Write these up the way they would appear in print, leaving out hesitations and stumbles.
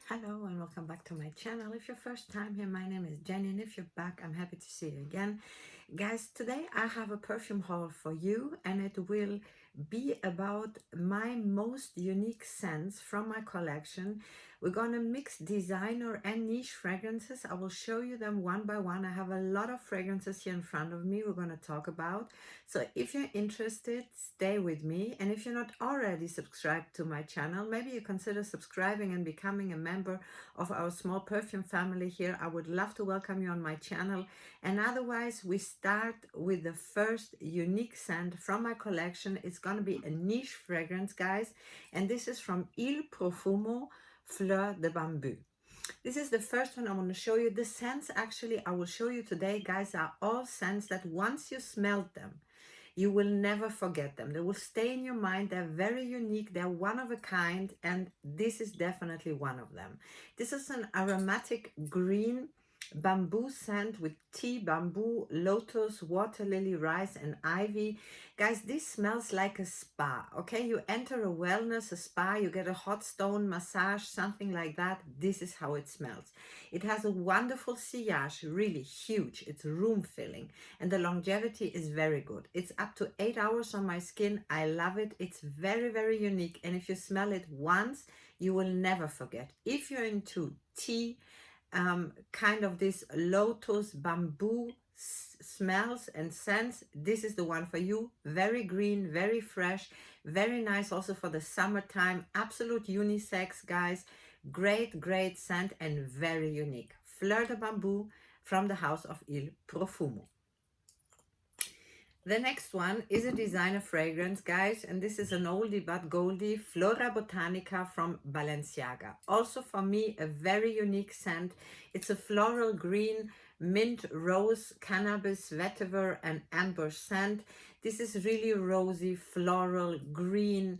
Hello and welcome back to my channel. If you're first time here, my name is Jenny, and if you're back, I'm happy to see you again. Guys, today I have a perfume haul for you, and it will be about my most unique scents from my collection. We're gonna mix designer and niche fragrances. I will show you them one by one. I have a lot of fragrances here in front of me we're gonna talk about. So if you're interested, stay with me. And if you're not already subscribed to my channel, maybe you consider subscribing and becoming a member of our small perfume family here. I would love to welcome you on my channel. And otherwise, we start with the first unique scent from my collection. It's going to be a niche fragrance, guys. And this is from Profvmo, Fleur de Bamboo. This is the first one I want to show you. The scents actually I will show you today, guys, are all scents that once you smelled them, you will never forget them. They will stay in your mind. They're very unique. They're one of a kind, and this is definitely one of them. This is an aromatic green bamboo scent with tea, bamboo, lotus, water lily, rice, and ivy. Guys, this smells like a spa, okay? You enter a wellness, a spa, you get a hot stone massage, something like that. This is how it smells. It has a wonderful sillage, really huge. It's room filling, and the longevity is very good. It's up to 8 hours on my skin. I love it. It's very, very unique, and if you smell it once, you will never forget. If you're into tea, kind of this lotus bamboo smells and scents, this is the one for you. Very green, very fresh, very nice also for the summertime. Absolute unisex, guys. Great scent and very unique. Fleur de Bamboo from the house of Profvmo. The next one is a designer fragrance, guys, and this is an oldie but goldie, Flora Botanica from Balenciaga. Also for me, a very unique scent. It's a floral green, mint, rose, cannabis, vetiver, and amber scent. This is really rosy, floral, green,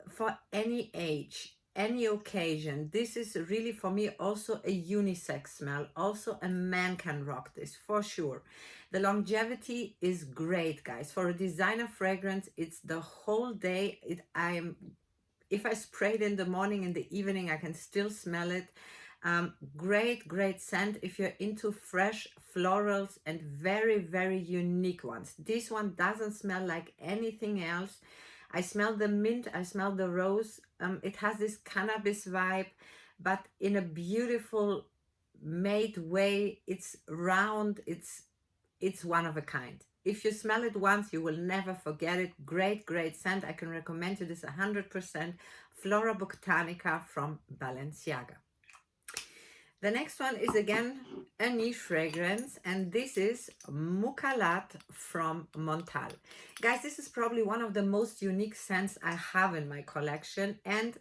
for any age, any occasion. This is really for me also a unisex smell. Also a man can rock this for sure. The longevity is great, guys. For a designer fragrance, it's the whole day. If I spray it in the morning, in the evening, I can still smell it. Great scent if you're into fresh florals and very unique ones. This one doesn't smell like anything else. I smell the mint, I smell the rose. It has this cannabis vibe, but in a beautiful made way. It's round, it's one of a kind. If you smell it once, you will never forget it. Great scent. I can recommend you this 100%. Flora Botanica from Balenciaga. The next one is again a niche fragrance, and this is Mukhallat from Montale. Guys, this is probably one of the most unique scents I have in my collection, and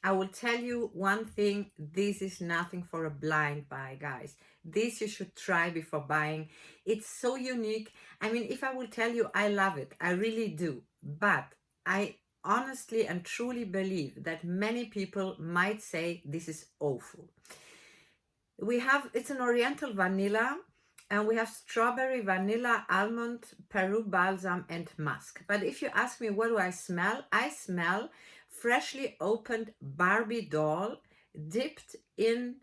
I will tell you one thing, this is nothing for a blind buy, guys. This you should try before buying. It's so unique. I mean, if I will tell you I love it, I really do. But I honestly and truly believe that many people might say this is awful. It's an oriental vanilla, and we have strawberry, vanilla, almond, Peru balsam, and musk. But if you ask me what do I smell freshly opened Barbie doll dipped in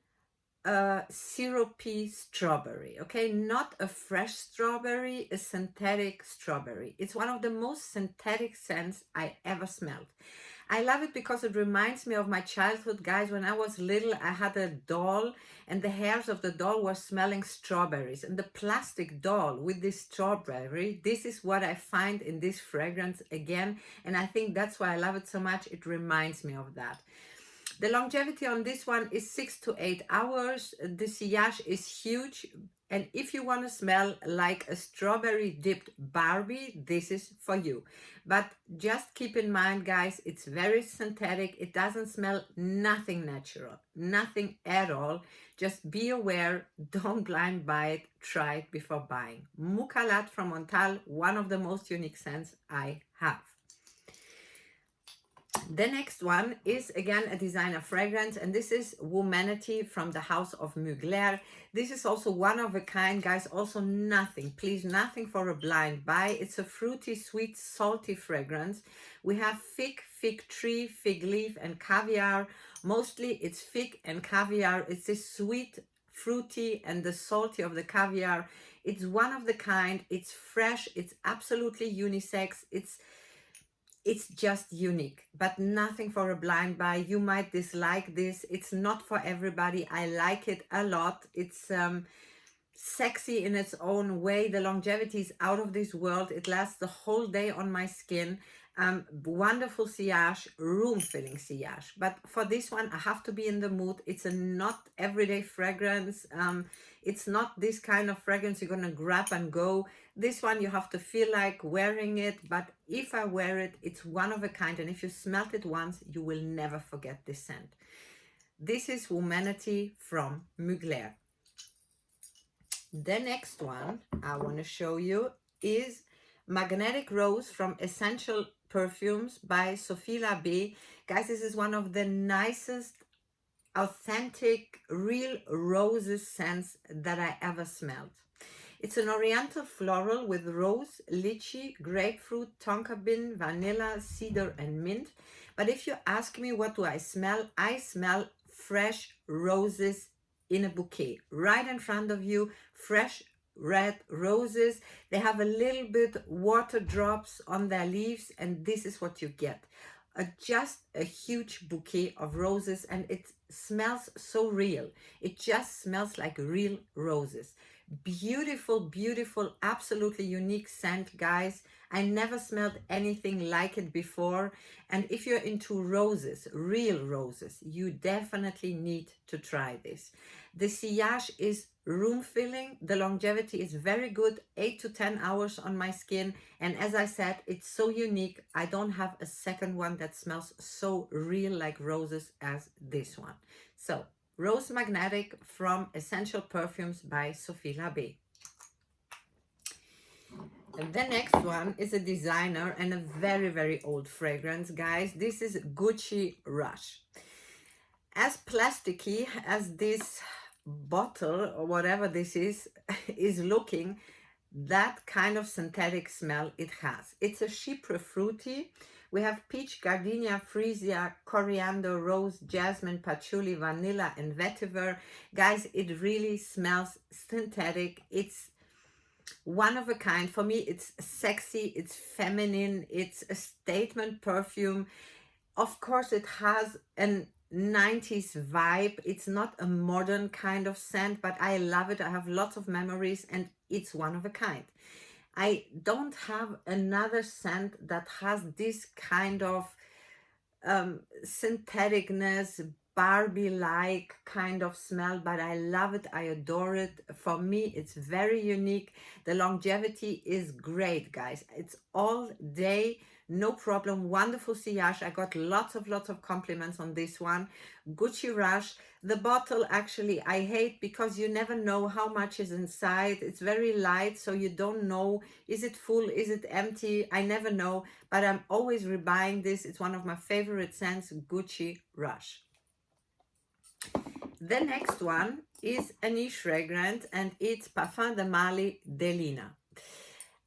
a syrupy strawberry. Okay, not a fresh strawberry, a synthetic strawberry. It's one of the most synthetic scents I ever smelled. I love it because it reminds me of my childhood, guys. When I was little, I had a doll, and the hairs of the doll were smelling strawberries. And the plastic doll with this strawberry, this is what I find in this fragrance again. And I think that's why I love it so much. It reminds me of that. The longevity on this one is 6 to 8 hours. The sillage is huge. And if you want to smell like a strawberry dipped Barbie, this is for you. But just keep in mind, guys, it's very synthetic. It doesn't smell nothing natural, nothing at all. Just be aware, don't blind buy it, try it before buying. Mukhallat from Montale, one of the most unique scents I have. The next one is again a designer fragrance, and this is Womanity from the house of Mugler. This is also one of a kind, guys. Also nothing, please, nothing for a blind buy. It's a fruity, sweet, salty fragrance. We have fig tree, fig leaf, and caviar, Mostly it's fig and caviar. It's this sweet, fruity, and the salty of the caviar. It's one of the kind. It's fresh. It's absolutely unisex. It's just unique, but nothing for a blind buy. You might dislike this. It's not for everybody. I like it a lot. It's sexy in its own way. The longevity is out of this world. It lasts the whole day on my skin. Wonderful sillage, room filling sillage. But for this one, I have to be in the mood. It's a not everyday fragrance. It's not this kind of fragrance you're gonna grab and go. This one you have to feel like wearing it, but if I wear it, it's one of a kind, and if you smelt it once, you will never forget this scent. This is Womanity from Mugler. The next one I want to show you is Magnetic Rose from Essential Perfumes by Sophie Labé. Guys, this is one of the nicest, authentic, real roses scents that I ever smelled. It's an oriental floral with rose, lychee, grapefruit, tonka bean, vanilla, cedar, and mint. But if you ask me what do I smell fresh roses in a bouquet. Right in front of you, fresh red roses. They have a little bit water drops on their leaves, and this is what you get. Just a huge bouquet of roses, and it smells so real. It just smells like real roses. Beautiful, beautiful, absolutely unique scent, guys. I never smelled anything like it before. And if you're into roses, real roses, you definitely need to try this. The sillage is room filling. The longevity is very good, 8 to 10 hours on my skin. And as I said, it's so unique. I don't have a second one that smells so real like roses as this one. So, Rose Magnetic from Essential Perfumes by Sophie Labé. And the next one is a designer and a very, very old fragrance, guys. This is Gucci Rush. As plasticky as this bottle or whatever this is looking, that kind of synthetic smell it has. It's a chypre fruity. We have peach, gardenia, freesia, coriander, rose, jasmine, patchouli, vanilla, and vetiver. Guys, it really smells synthetic. It's one of a kind. For me, it's sexy, it's feminine, it's a statement perfume. Of course, it has an 90s vibe. It's not a modern kind of scent, but I love it. I have lots of memories, and it's one of a kind. I don't have another scent that has this kind of syntheticness, Barbie-like kind of smell, but I love it. I adore it. For me, it's very unique. The longevity is great, guys. It's all day, no problem. Wonderful sillage. I got lots of compliments on this one. Gucci Rush. The bottle, actually, I hate because you never know how much is inside. It's very light, so you don't know, is it full, is it empty? I never know, but I'm always rebuying this. It's one of my favorite scents, Gucci Rush. The next one is a niche fragrance, and it's Parfum de Mali Delina.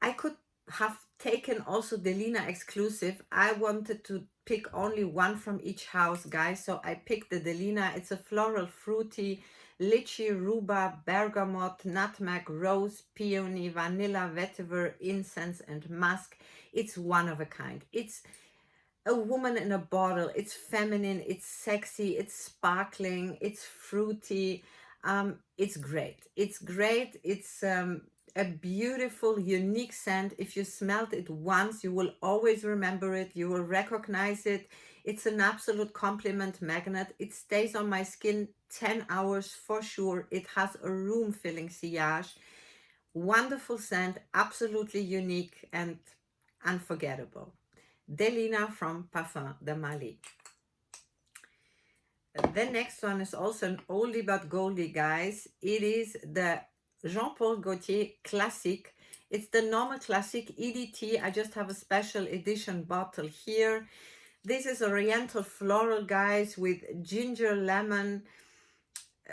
I could have taken also Delina exclusive. I wanted to pick only one from each house, guys, so I picked the Delina. It's a floral, fruity, lychee, rhubarb, bergamot, nutmeg, rose, peony, vanilla, vetiver, incense, and musk. It's one of a kind. It's a woman in a bottle. It's feminine, it's sexy, it's sparkling, it's fruity. It's great. It's great. It's a beautiful, unique scent. If you smelled it once, you will always remember it. You will recognize it. It's an absolute compliment magnet. It stays on my skin 10 hours for sure. It has a room-filling sillage. Wonderful scent, absolutely unique and unforgettable. Delina from Parfum de Mali. The next one is also an oldie but goldie, guys. It is the Jean-Paul Gaultier Classique. It's the normal Classique EDT. I just have a special edition bottle here. This is oriental floral, guys, with ginger, lemon,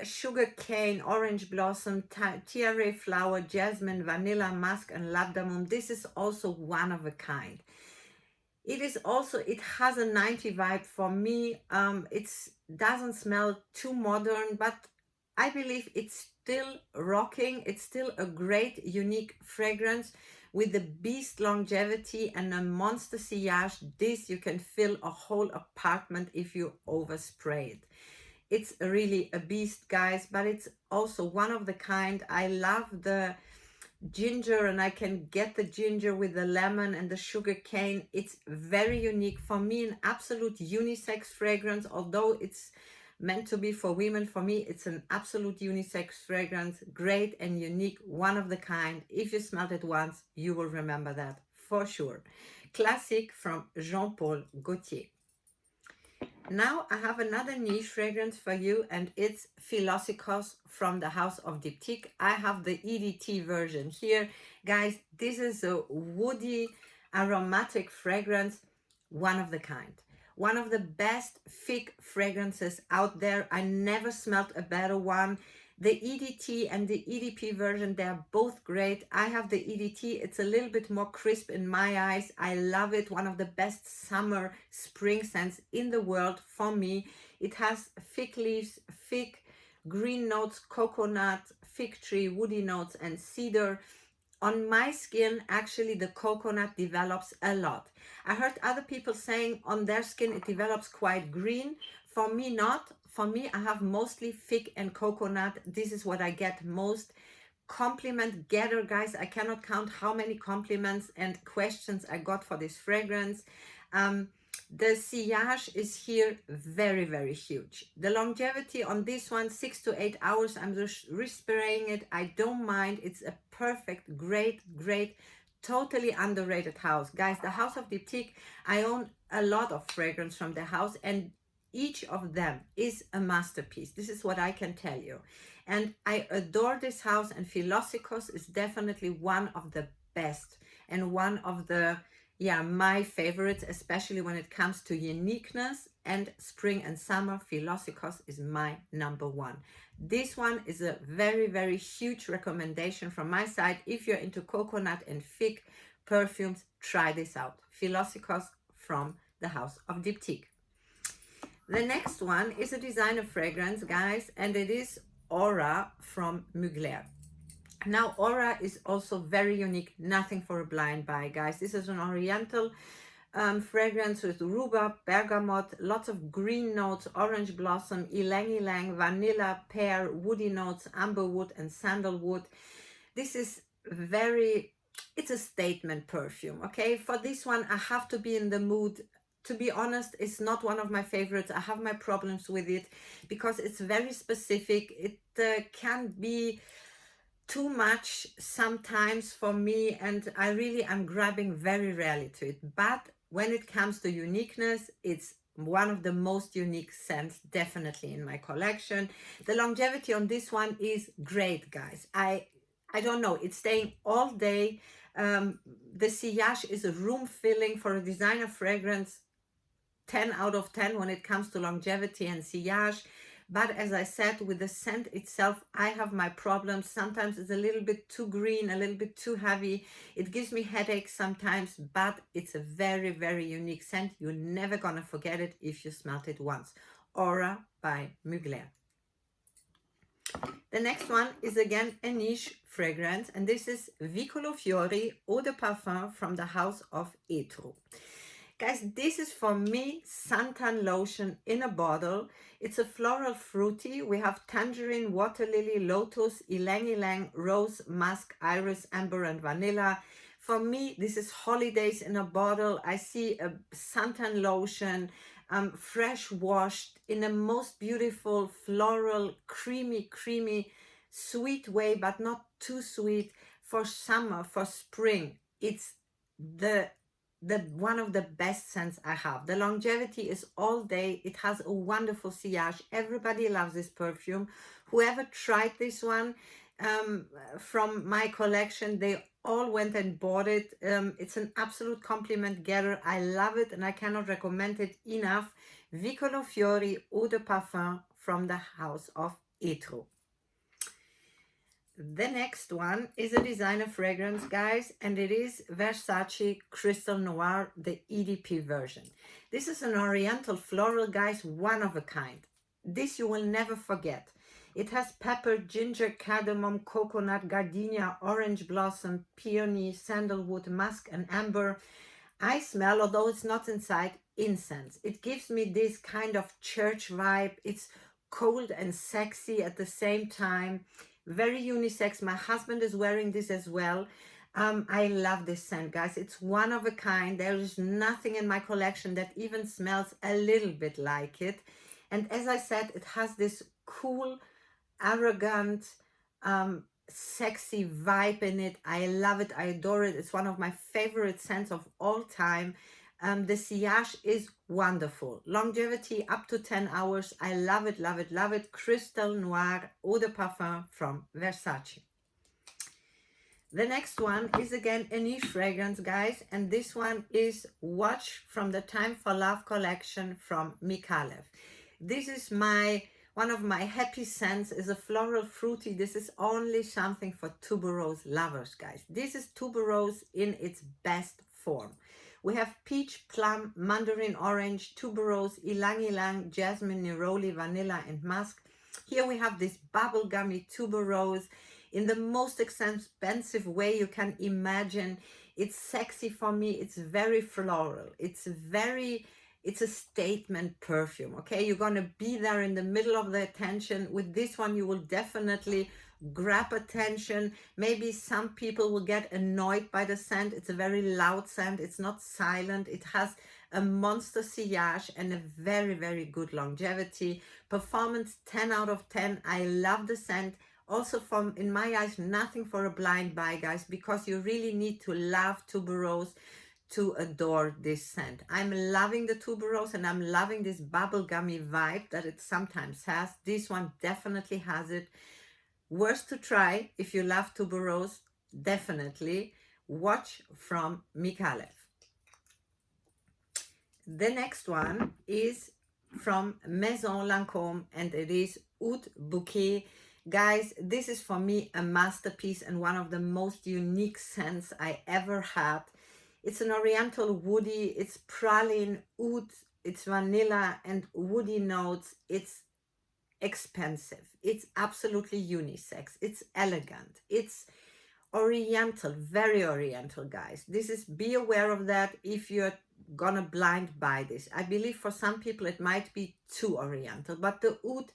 sugar cane, orange blossom, tiare flower, jasmine, vanilla, musk, and labdamum. This is also one of a kind. It is also, it has a 90 vibe for me. It doesn't smell too modern, but I believe it's still rocking. It's still a great, unique fragrance with the beast longevity and a monster sillage. This you can fill a whole apartment if you overspray it. It's really a beast, guys, but it's also one of the kind. I love the ginger, and I can get the ginger with the lemon and the sugar cane. It's very unique for me, an absolute unisex fragrance. Although it's meant to be for women, for me it's an absolute unisex fragrance. Great and unique, one of the kind. If you smelled it once, you will remember that for sure. Classique from Jean-Paul Gaultier. Now I have another niche fragrance for you, and it's Philosykos from the house of Diptyque. I have the EDT version here. Guys, this is a woody aromatic fragrance, one of the kind. One of the best fig fragrances out there. I never smelled a better one. The EDT and the EDP version, they're both great. I have the EDT. It's a little bit more crisp in my eyes. I love it. One of the best summer spring scents in the world for me. It has fig leaves, fig, green notes, coconut, fig tree, woody notes, and cedar. On my skin, actually, the coconut develops a lot. I heard other people saying on their skin it develops quite green. For me, not. For me, I have mostly fig and coconut. This is what I get most. Compliment getter, guys. I cannot count how many compliments and questions I got for this fragrance. The sillage is here very, very huge. The longevity on this one, 6 to 8 hours. I'm just respraying it. I don't mind. It's a perfect, great, totally underrated house. Guys, the house of Diptyque, I own a lot of fragrance from the house, and each of them is a masterpiece. This is what I can tell you. And I adore this house, and Philosykos is definitely one of the best and one of the, my favorites, especially when it comes to uniqueness and spring and summer. Philosykos is my number one. This one is a very, very huge recommendation from my side. If you're into coconut and fig perfumes, try this out. Philosykos from the house of Diptyque. The next one is a designer fragrance, guys, and it is Aura from Mugler. Now, Aura is also very unique, nothing for a blind buy, guys. This is an oriental fragrance with rhubarb, bergamot, lots of green notes, orange blossom, ylang-ylang, vanilla, pear, woody notes, amberwood, and sandalwood. This is it's a statement perfume, okay? For this one, I have to be in the mood. To be honest, it's not one of my favorites. I have my problems with it because it's very specific. It can be too much sometimes for me, and I'm grabbing very rarely to it. But when it comes to uniqueness, it's one of the most unique scents definitely in my collection. The longevity on this one is great, guys. I don't know, it's staying all day. The sillage is a room filling for a designer fragrance. 10 out of 10 when it comes to longevity and sillage. But as I said, with the scent itself, I have my problems. Sometimes it's a little bit too green, a little bit too heavy. It gives me headaches sometimes, but it's a very, very unique scent. You're never gonna forget it if you smelled it once. Aura by Mugler. The next one is again a niche fragrance, and this is Vicolo Fiori Eau de Parfum from the house of Etro. Guys, this is for me suntan lotion in a bottle. It's a floral fruity. We have tangerine, water lily, lotus, ylang-ylang, rose, musk, iris, amber, and vanilla. For me, this is holidays in a bottle. I see a suntan lotion, fresh washed in a most beautiful floral, creamy, sweet way, but not too sweet. For summer, for spring, it's the one of the best scents I have. The longevity is all day. It has a wonderful sillage. Everybody loves this perfume. Whoever tried this one from my collection, they all went and bought it. It's an absolute compliment getter. I love it and I cannot recommend it enough. Vicolo Fiori Eau de Parfum from the house of Etro. The next one is a designer fragrance, guys, and it is Versace Crystal Noir, the EDP version. This is an oriental floral, guys, one of a kind. This you will never forget. It has pepper, ginger, cardamom, coconut, gardenia, orange blossom, peony, sandalwood, musk, and amber. I smell, although it's not inside, incense. It gives me this kind of church vibe. It's cold and sexy at the same time. Very unisex. My husband is wearing this as well. I love this scent, guys. It's one of a kind. There is nothing in my collection that even smells a little bit like it. And as I said, it has this cool, arrogant, sexy vibe in it. I love it. I adore it. It's one of my favorite scents of all time. The sillage is wonderful. Longevity up to 10 hours. I love it, love it, love it. Crystal Noir Eau de Parfum from Versace. The next one is again a niche fragrance, guys, and this one is Watch from the Time for Love collection from M.Micallef. This is one of my happy scents, is a floral fruity. This is only something for tuberose lovers, guys. This is tuberose in its best form. We have peach, plum, mandarin orange, tuberose, ylang ylang, jasmine, neroli, vanilla, and musk. Here we have this bubblegummy tuberose in the most expensive way you can imagine. It's sexy for me. It's very floral. It's a statement perfume, okay? You're gonna be there in the middle of the attention. With this one, you will definitely grab attention. Maybe some people will get annoyed by the scent. It's a very loud scent. It's not silent. It has a monster sillage and a very, very good longevity. Performance 10 out of 10. I love the scent. Also, in my eyes, nothing for a blind buy, guys, because you really need to love tuberose to adore this scent. I'm loving the tuberose and I'm loving this bubblegummy vibe that it sometimes has. This one definitely has it. Worth to try if you love tuberose, definitely. Watch from M.Micallef. The next one is from Maison Lancôme and it is Oud Bouquet. Guys, this is for me a masterpiece and one of the most unique scents I ever had. It's an oriental woody, it's praline, oud, it's vanilla and woody notes. It's expensive. It's absolutely unisex. It's elegant. It's oriental, very oriental, guys. Be aware of that if you're gonna blind buy this. I believe for some people it might be too oriental, but the oud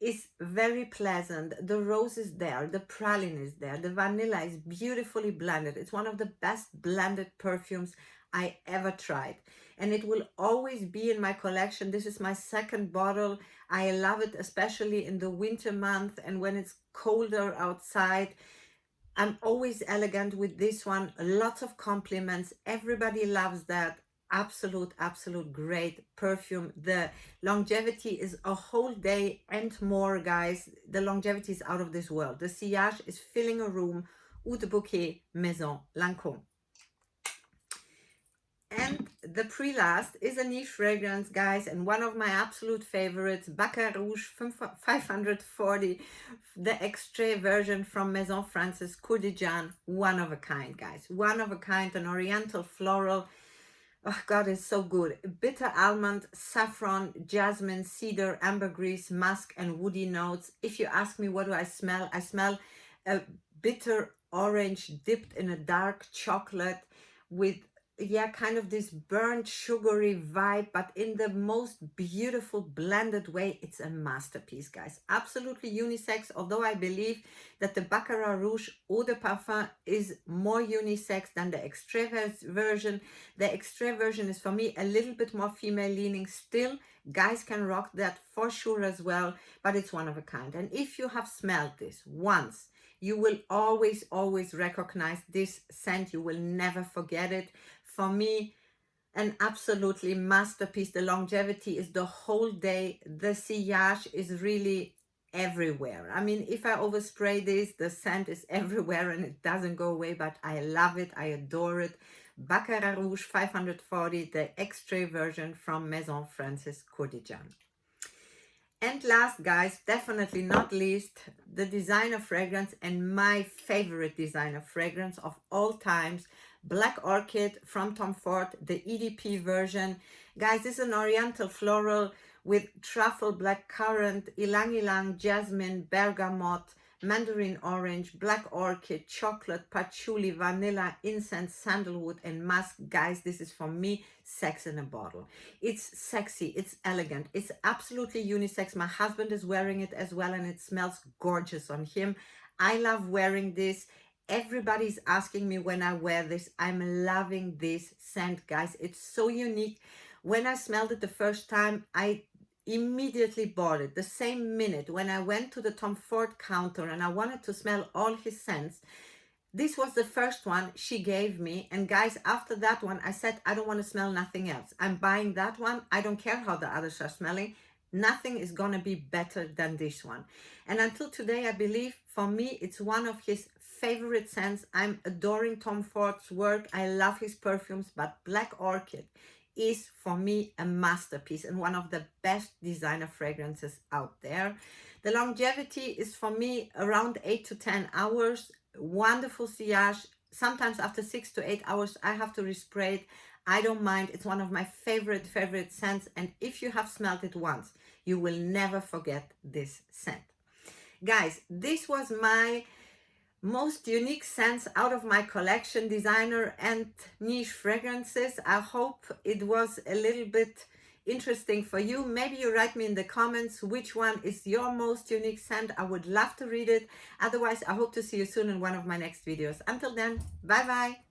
is very pleasant. The rose is there, the praline is there, the vanilla is beautifully blended. It's one of the best blended perfumes I ever tried, and it will always be in my collection. This is my second bottle. I love it, especially in the winter month and when it's colder outside. I'm always elegant with this one. Lots of compliments. Everybody loves that. Absolute great perfume. The longevity is a whole day and more, guys. The longevity is out of this world. The sillage is filling a room. Oud Bouquet, Maison Lancôme. And the pre-last is a niche fragrance, guys, and one of my absolute favorites, Baccarat Rouge 540, the Extrait version from Maison Francis Kurkdjian. One of a kind, guys. One of a kind, an oriental floral. Oh God, it's so good. Bitter almond, saffron, jasmine, cedar, ambergris, musk, and woody notes. If you ask me what do I smell a bitter orange dipped in a dark chocolate with, yeah, kind of this burnt sugary vibe, but in the most beautiful blended way. It's a masterpiece, guys. Absolutely unisex, although I believe that the Baccarat Rouge Eau de Parfum is more unisex than the Extrait version. The Extrait version is for me a little bit more female leaning. Still, guys can rock that for sure as well, but it's one of a kind. And if you have smelled this once, you will always recognize this scent. You will never forget it. For me, an absolutely masterpiece. The longevity is the whole day. The sillage is really everywhere. I mean, if I overspray this, the scent is everywhere and it doesn't go away, but I love it. I adore it. Baccarat Rouge 540, the Extrait version from Maison Francis Kurkdjian. And last, guys, definitely not least, the designer fragrance and my favorite designer fragrance of all times, Black Orchid from Tom Ford, the EDP version. Guys, this is an oriental floral with truffle, black currant, ylang ylang, jasmine, bergamot, mandarin orange, black orchid, chocolate, patchouli, vanilla, incense, sandalwood, and musk. Guys, this is for me sex in a bottle. It's sexy, it's elegant, it's absolutely unisex. My husband is wearing it as well, and it smells gorgeous on him. I love wearing this. Everybody's asking me when I wear this. I'm loving this scent, guys. It's so unique. When I smelled it the first time, I immediately bought it the same minute. When I went to the Tom Ford counter and I wanted to smell all his scents, this was the first one she gave me. And guys, after that one, I said, I don't want to smell nothing else. I'm buying that one. I don't care how the others are smelling. Nothing is going to be better than this one. And until today, I believe for me, it's one of his favorite scents. I'm adoring Tom Ford's work. I love his perfumes, but Black Orchid is for me a masterpiece and one of the best designer fragrances out there. The longevity is for me around 8 to 10 hours. Wonderful sillage. Sometimes after 6 to 8 hours, I have to respray it. I don't mind. It's one of my favorite scents. And if you have smelled it once, you will never forget this scent. Guys, this was my most unique scents out of my collection, designer and niche fragrances. I hope it was a little bit interesting for you. Maybe you write me in the comments which one is your most unique scent. I would love to read it. Otherwise, I hope to see you soon in one of my next videos. Until then, bye bye.